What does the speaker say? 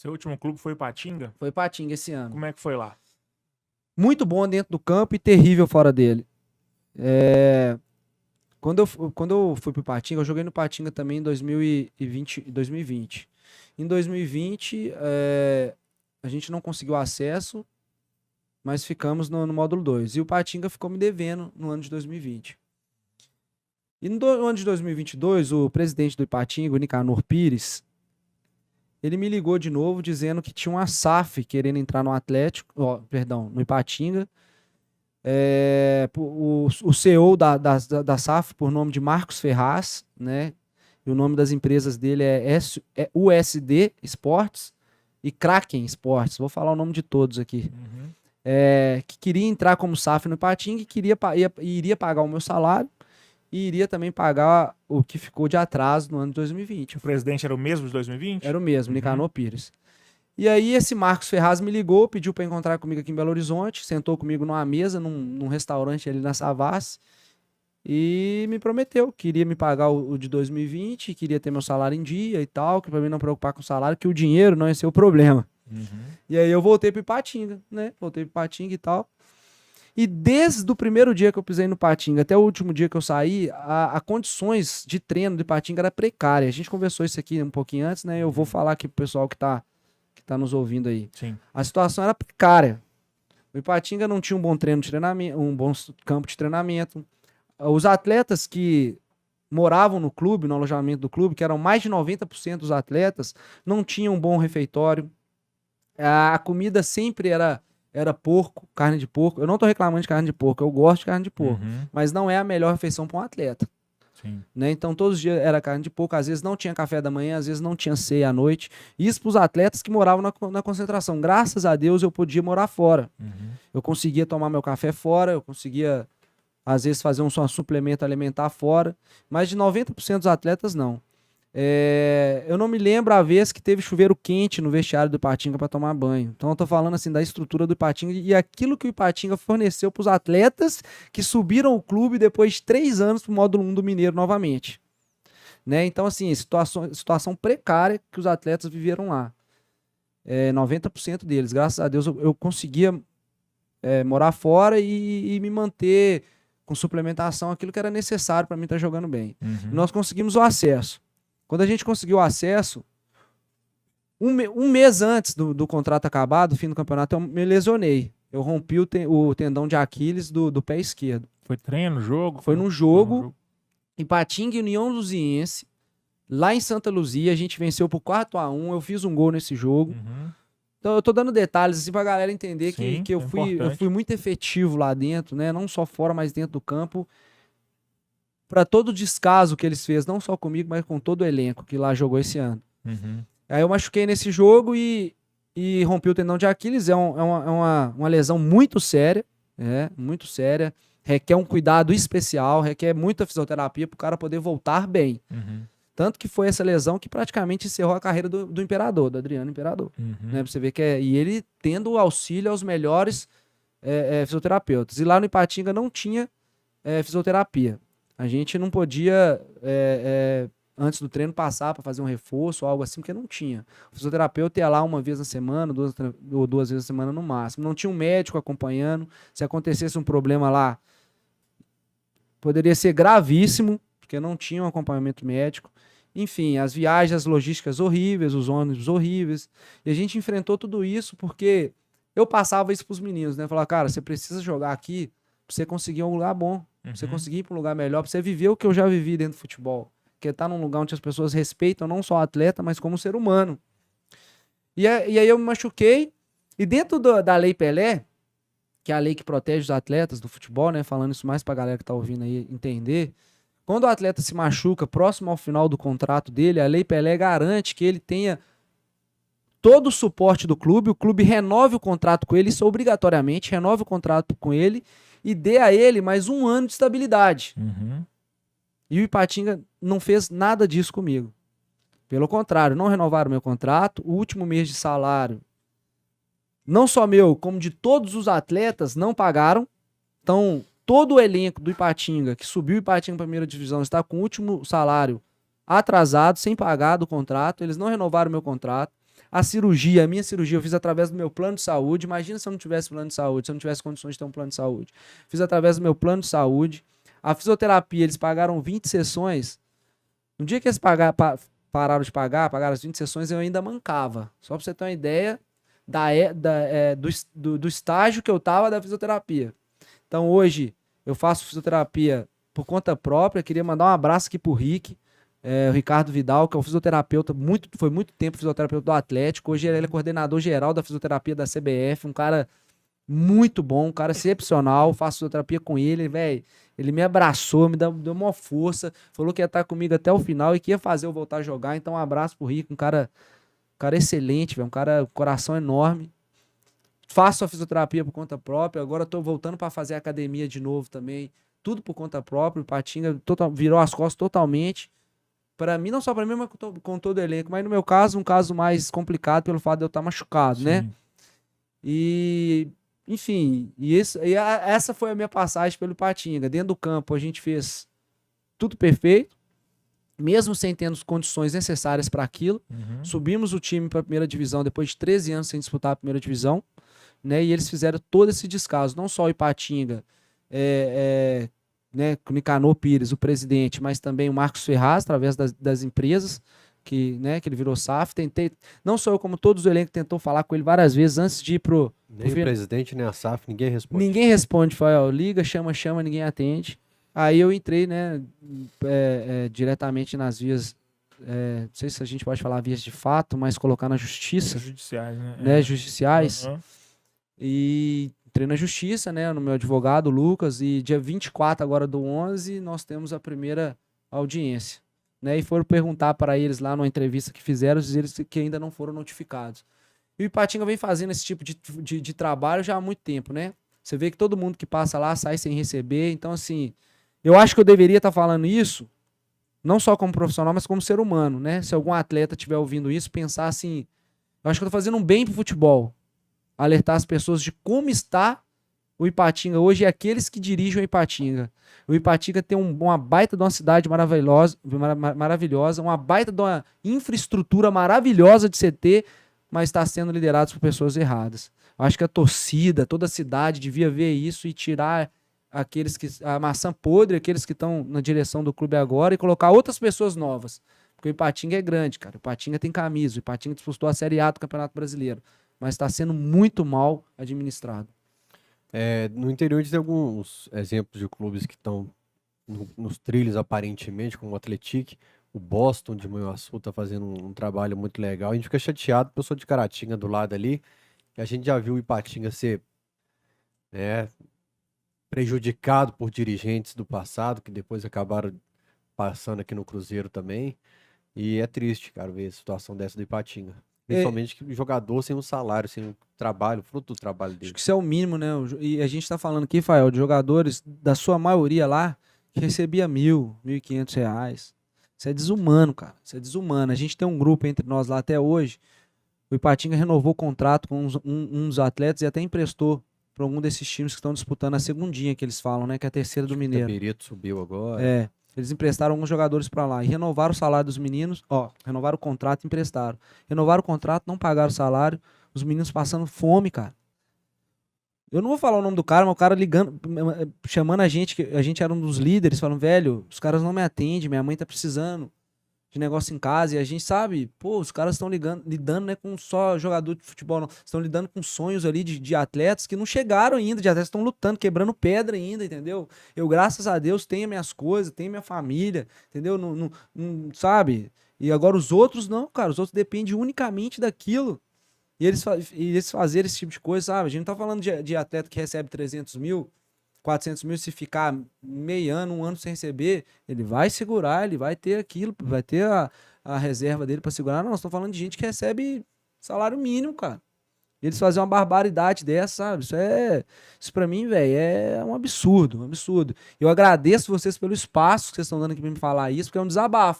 Seu último clube foi o Ipatinga? Foi Ipatinga esse ano. Como é que foi lá? Muito bom dentro do campo e terrível fora dele. Quando eu fui pro Ipatinga, eu joguei no Ipatinga também em 2020. Em 2020, a gente não conseguiu acesso, mas ficamos no módulo 2. E o Ipatinga ficou me devendo no ano de 2020. E no ano de 2022, o presidente do Ipatinga, o Nicanor Pires, ele me ligou de novo dizendo que tinha uma SAF querendo entrar no no Ipatinga. O CEO da SAF, por nome de Marcos Ferraz, né? E o nome das empresas dele é USD Esportes e Kraken Esportes. Vou falar o nome de todos aqui. Uhum. Que queria entrar como SAF no Ipatinga e iria pagar o meu salário e iria também pagar o que ficou de atraso no ano de 2020. O presidente era o mesmo de 2020? Era o mesmo, Nicanor Pires. E aí esse Marcos Ferraz me ligou, pediu para encontrar comigo aqui em Belo Horizonte, sentou comigo numa mesa, num restaurante ali na Savassi, e me prometeu que iria me pagar o de 2020, queria ter meu salário em dia e tal, que para mim não preocupar com o salário, que o dinheiro não ia ser o problema. Uhum. E aí eu voltei pro Ipatinga, né? Voltei pro Ipatinga e tal. E desde o primeiro dia que eu pisei no Ipatinga até o último dia que eu saí, a condições de treino do Ipatinga era precária. A gente conversou isso aqui um pouquinho antes, né? Eu vou falar aqui pro pessoal que tá nos ouvindo aí. Sim. A situação era precária. O Ipatinga não tinha um bom treino de treinamento, um bom campo de treinamento. Os atletas que moravam no clube, no alojamento do clube, que eram mais de 90% dos atletas, não tinham um bom refeitório. A comida sempre era porco, carne de porco. Eu não tô reclamando de carne de porco, eu gosto de carne de porco. Uhum. Mas não é a melhor refeição para um atleta. Sim. Né? Então todos os dias era carne de porco, às vezes não tinha café da manhã, às vezes não tinha ceia à noite. Isso para os atletas que moravam na concentração. Graças a Deus eu podia morar fora. Uhum. Eu conseguia tomar meu café fora, eu conseguia às vezes fazer um suplemento alimentar fora, mas de 90% dos atletas não. Eu não me lembro a vez que teve chuveiro quente no vestiário do Ipatinga para tomar banho. Então eu tô falando assim da estrutura do Ipatinga e aquilo que o Ipatinga forneceu para os atletas que subiram o clube depois de 3 anos pro módulo 1 do Mineiro novamente. Né? Então assim, situação precária que os atletas viveram lá. 90% deles, graças a Deus eu conseguia morar fora e me manter com suplementação, aquilo que era necessário para mim estar jogando bem. Uhum. Nós conseguimos o acesso. Quando a gente conseguiu o acesso, um mês antes do contrato acabar, do fim do campeonato, eu me lesionei. Eu rompi o tendão de Aquiles do pé esquerdo. Foi treino, jogo? Foi num jogo, Ipatinga e União Luziense, lá em Santa Luzia. A gente venceu por 4-1. Eu fiz um gol nesse jogo. Uhum. Então eu tô dando detalhes assim pra galera entender. Sim, que eu fui muito efetivo lá dentro, né? Não só fora, mas dentro do campo. Pra todo o descaso que eles fez, não só comigo, mas com todo o elenco que lá jogou esse ano. Uhum. Aí eu machuquei nesse jogo e rompi o tendão de Aquiles. É uma lesão muito séria, muito séria. Requer um cuidado especial, requer muita fisioterapia pro cara poder voltar bem. Uhum. Tanto que foi essa lesão que praticamente encerrou a carreira do Imperador, do Adriano Imperador. Uhum. Né? Pra você ver que e ele tendo auxílio aos melhores fisioterapeutas. E lá no Ipatinga não tinha fisioterapia. A gente não podia, antes do treino, passar para fazer um reforço ou algo assim, porque não tinha. O fisioterapeuta ia lá uma vez na semana, duas vezes na semana no máximo. Não tinha um médico acompanhando. Se acontecesse um problema lá, poderia ser gravíssimo, porque não tinha um acompanhamento médico. Enfim, as viagens, as logísticas horríveis, os ônibus horríveis. E a gente enfrentou tudo isso porque eu passava isso pros meninos, né? Falava, cara, você precisa jogar aqui pra você conseguir um lugar bom, pra você conseguir ir pra um lugar melhor, pra você viver o que eu já vivi dentro do futebol. Que é estar num lugar onde as pessoas respeitam não só o atleta, mas como ser humano. E aí eu me machuquei. E dentro da Lei Pelé, que é a lei que protege os atletas do futebol, né? Falando isso mais pra galera que tá ouvindo aí entender. Quando o atleta se machuca próximo ao final do contrato dele, a Lei Pelé garante que ele tenha todo o suporte do clube, o clube renove o contrato com ele, isso obrigatoriamente, renove o contrato com ele e dê a ele mais 1 ano de estabilidade. Uhum. E o Ipatinga não fez nada disso comigo. Pelo contrário, não renovaram meu contrato, o último mês de salário, não só meu, como de todos os atletas, não pagaram. Então, todo o elenco do Ipatinga, que subiu o Ipatinga para a primeira divisão, está com o último salário atrasado, sem pagar do contrato. Eles não renovaram meu contrato. a minha cirurgia, eu fiz através do meu plano de saúde. Imagina se eu não tivesse plano de saúde, se eu não tivesse condições de ter um plano de saúde. Fiz através do meu plano de saúde. A fisioterapia, eles pagaram 20 sessões. No dia que eles pararam de pagar, pagaram as 20 sessões, eu ainda mancava. Só pra você ter uma ideia do estágio que eu tava da fisioterapia. Então hoje eu faço fisioterapia por conta própria. Queria mandar um abraço aqui pro Rick, o Ricardo Vidal, que é o fisioterapeuta, foi muito tempo fisioterapeuta do Atlético. Hoje ele é coordenador geral da fisioterapia da CBF, um cara muito bom, um cara excepcional. Faço fisioterapia com ele, velho. Ele me abraçou, deu uma força, falou que ia estar comigo até o final e que ia fazer eu voltar a jogar. Então um abraço pro Rick, um cara excelente, velho, um cara, coração enorme. Faço a fisioterapia por conta própria, agora tô voltando para fazer academia de novo também, tudo por conta própria. O Patinga virou as costas totalmente. Para mim, não só para mim, mas com todo o elenco. Mas no meu caso, um caso mais complicado pelo fato de eu estar machucado, Sim. né? E, enfim, essa foi a minha passagem pelo Patinga. Dentro do campo, a gente fez tudo perfeito, mesmo sem ter as condições necessárias para aquilo. Subimos o time para a primeira divisão depois de 13 anos sem disputar a primeira divisão, né? E eles fizeram todo esse descaso, não só o Ipatinga, né, com o Nicanor Pires, o presidente, mas também o Marcos Ferraz, através das empresas, que ele virou SAF. Tentei, não só eu, como todos o elenco tentou falar com ele várias vezes antes de ir nem o presidente, nem a SAF, ninguém responde. Ninguém responde, Fael. Liga, chama, ninguém atende. Aí eu entrei, né, diretamente nas vias, não sei se a gente pode falar vias de fato, mas colocar na justiça. Judiciais, né? Judiciais. E entrei na justiça, né, no meu advogado, Lucas, e dia 24 agora do 11, nós temos a primeira audiência, né, e foram perguntar para eles lá numa entrevista que fizeram, eles que ainda não foram notificados. E o Ipatinga vem fazendo esse tipo de trabalho já há muito tempo, né? Você vê que todo mundo que passa lá sai sem receber. Então, assim, eu acho que eu deveria estar falando isso, não só como profissional, mas como ser humano, né? Se algum atleta estiver ouvindo isso, pensar assim, eu acho que eu tô fazendo um bem pro futebol. Alertar as pessoas de como está o Ipatinga hoje e aqueles que dirigem o Ipatinga. O Ipatinga tem uma baita de uma cidade maravilhosa, uma baita de uma infraestrutura maravilhosa de CT, mas está sendo liderado por pessoas erradas. Eu acho que a torcida, toda a cidade devia ver isso e tirar a maçã podre, aqueles que estão na direção do clube agora, e colocar outras pessoas novas. Porque o Ipatinga é grande, cara. O Ipatinga tem camisa. O Ipatinga disputou a Série A do Campeonato Brasileiro. Mas está sendo muito mal administrado. No interior tem alguns exemplos de clubes que estão nos trilhos, aparentemente, como o Atlético. O Boston de Manhuaçu está fazendo um trabalho muito legal. A gente fica chateado, porque eu sou de Caratinga, do lado ali, e a gente já viu o Ipatinga ser, né, prejudicado por dirigentes do passado, que depois acabaram passando aqui no Cruzeiro também. E é triste, cara, ver a situação dessa do Ipatinga. Principalmente que o jogador sem um salário, sem um trabalho, fruto do trabalho dele. Acho que isso é o mínimo, né? E a gente tá falando aqui, Fael, de jogadores, da sua maioria lá, que recebia R$ 1.500. Isso é desumano, cara. Isso é desumano. A gente tem um grupo entre nós lá até hoje. O Ipatinga renovou o contrato com um dos atletas e até emprestou para algum desses times que estão disputando a segundinha, que eles falam, né? Que é a terceira do Mineiro. O Perito subiu agora. Eles emprestaram alguns jogadores para lá e renovaram o salário dos meninos. Renovaram o contrato e emprestaram. Renovaram o contrato, não pagaram o salário. Os meninos passando fome, cara. Eu não vou falar o nome do cara, mas o cara ligando, chamando a gente, que a gente era um dos líderes, falando, velho, os caras não me atendem, minha mãe tá precisando de negócio em casa. E a gente sabe, pô, os caras estão lidando, né, com só jogador de futebol, não. Estão lidando com sonhos ali de atletas que não chegaram ainda, de atletas que estão lutando, quebrando pedra ainda, entendeu? Eu, graças a Deus, tenho minhas coisas, tenho minha família, entendeu? Não, sabe? E agora os outros não, cara, os outros dependem unicamente daquilo. E eles fazerem esse tipo de coisa, sabe? A gente não tá falando de atleta que recebe 300 mil, 400 mil, se ficar meio ano, um ano sem receber, ele vai segurar, ele vai ter aquilo, vai ter a reserva dele para segurar. Não, nós estamos falando de gente que recebe salário mínimo, cara. Eles fazem uma barbaridade dessa, sabe? Isso pra mim, velho, é um absurdo, um absurdo. Eu agradeço vocês pelo espaço que vocês estão dando aqui pra me falar isso, porque é um desabafo.